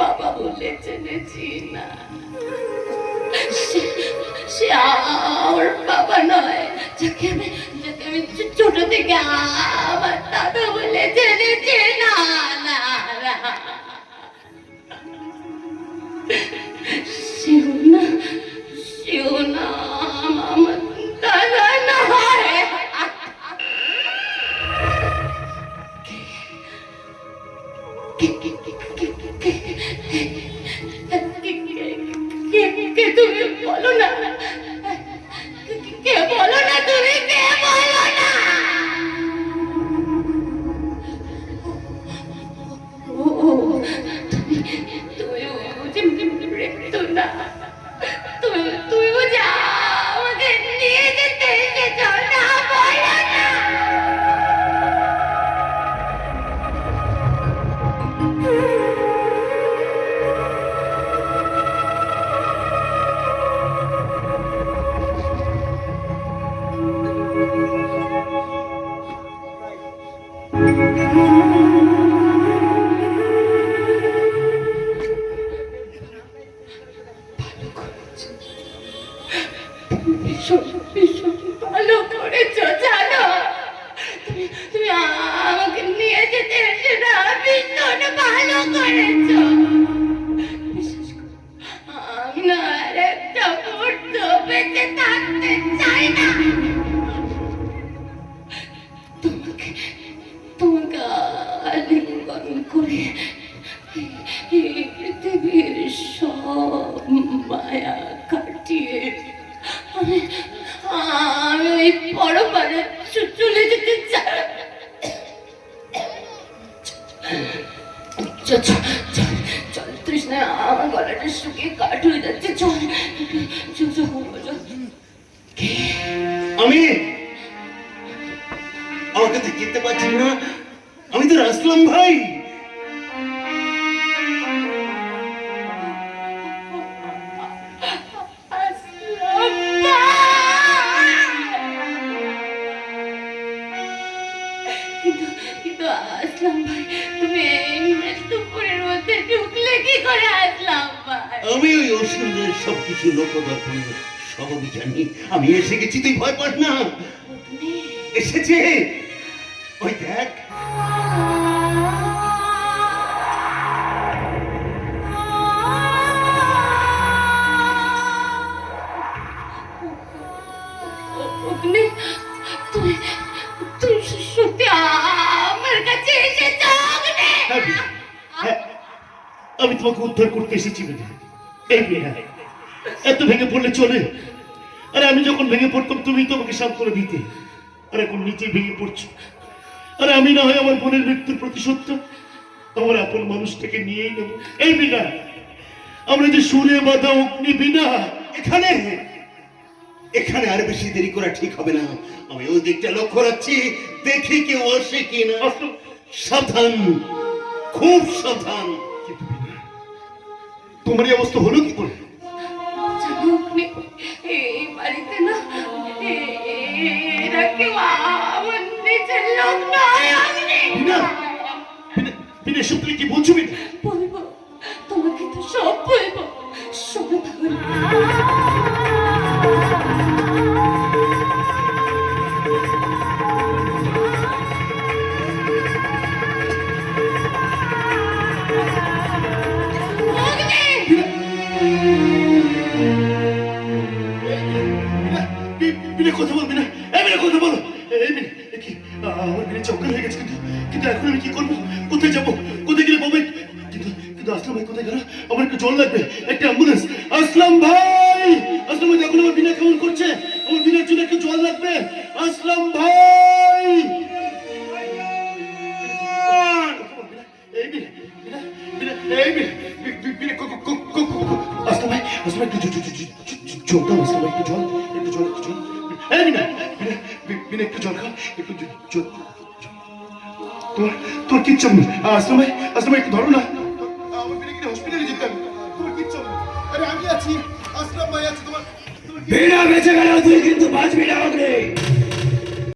বাবা বলে জেনেছি না, সে আমার বাবা নয়, যাকে আমি ছোট থেকে আমার দাদা বলে জেনেছি। না না না, সেও না, সেও না, আমার দাদা নয়। তুমি বলো না, কে বলো না, তুমি কে বলো না। তুমি বুঝা আমাকে নিয়ে যেতে এসেছো না, বলো না। ভালো করেছো, জানো তুমি আমাকে নিয়ে যেতে এসে না, ভীষণ ভালো করেছো। বিশেষ করে আমি না আর একটা মুহূর্ত বেঁচে থাকতে চাই না। তোমাকে তোমাকে আলিঙ্গন করে পৃথিবীর সব মায়া কাটিয়ে আমি ওই পরপারে চলে যেতে চাই। চল তৃষ্ণা, আমার গলাটা শুকিয়ে কাঠ হয়ে যাচ্ছে। চল আমি আমাকে দেখতে পাচ্ছি না, আমি তো আসলাম ভাই। কিন্তু আসলাম ভাই, তুমি এই মৃত্যুপুরের মধ্যে ঢুকলে কি করে? আসলাম ভাই, আমি ওই অসুন্দরের সবকিছু লোকদর্পণে সবই জানি। আমি এসে গেছি, তুই ভয় পাস না। এসেছে, ওই দেখ। তুমি সত্যি আমার কাছে এসেছ? আমি তোমাকে উদ্ধার করতে এসেছি। এই এত ভেঙে পড়লে চলে? আরে আমি যখন ভেঙে পড়তাম তুমি তোমাকে সাথ করে দিতে, আর এখন নিচে ভেঙে পড়ছো। আরে আমি না হয় আমার বোনের মৃত্যুর প্রতিশোধটা আমার আপন মানুষটাকে নিয়েই নেব। এই বিনা, আমরা যে সুরে বাঁধা অগ্নি বিনা, এখানে এখানে আর বেশি দেরি করা ঠিক হবে না। আমি ওই দিকটা লক্ষ্য রাখছি, দেখি কেউ আসে কিনা। সাবধান, খুব সাবধান। তোমার এই অবস্থা হলো কি করে? এই বাড়িতে না, এরা কেউ আমার নিজের লোক নয়। বিনা, সব তুমি কি বলছো? বিনা, বলবো তোমাকে, তো সব বলবো। শোনো তাহলে। কথা বলবি না, কথা বলো। আমার বিনা চক্কর হয়ে গেছে, কিন্তু এখন আমি কি করবো? কোথায় যাবো? কোথায় গেলে পাবে? কিন্তু আসলাম ভাই কোথায় গেল? আমার একটু জল লাগবে, একটা অ্যাম্বুলেন্স। আসলাম ভাই, আসলাম ভাই, দেখুন আমার বিনা কেমন করছে। আমার বিনার জন্য একটু জল লাগবে। আসলাম ভাই, আসলাম একটু জল দাও। আসলাম একটু জল, একটু জল, একটু জল। বিনা একটু জল খাও, একটু জল। তোর কিচ্ছু নেই। আসলাম ভাই, একটু ধরো না। আমার বিনাকে হসপিটালে যেতে হবে। তোমার কিচ্ছু নেই। আরে আমি আছি, আসলাম ভাই আছে। তোমার বিনা বেঁচে গেল, তুই কিন্তু বাঁচবি না।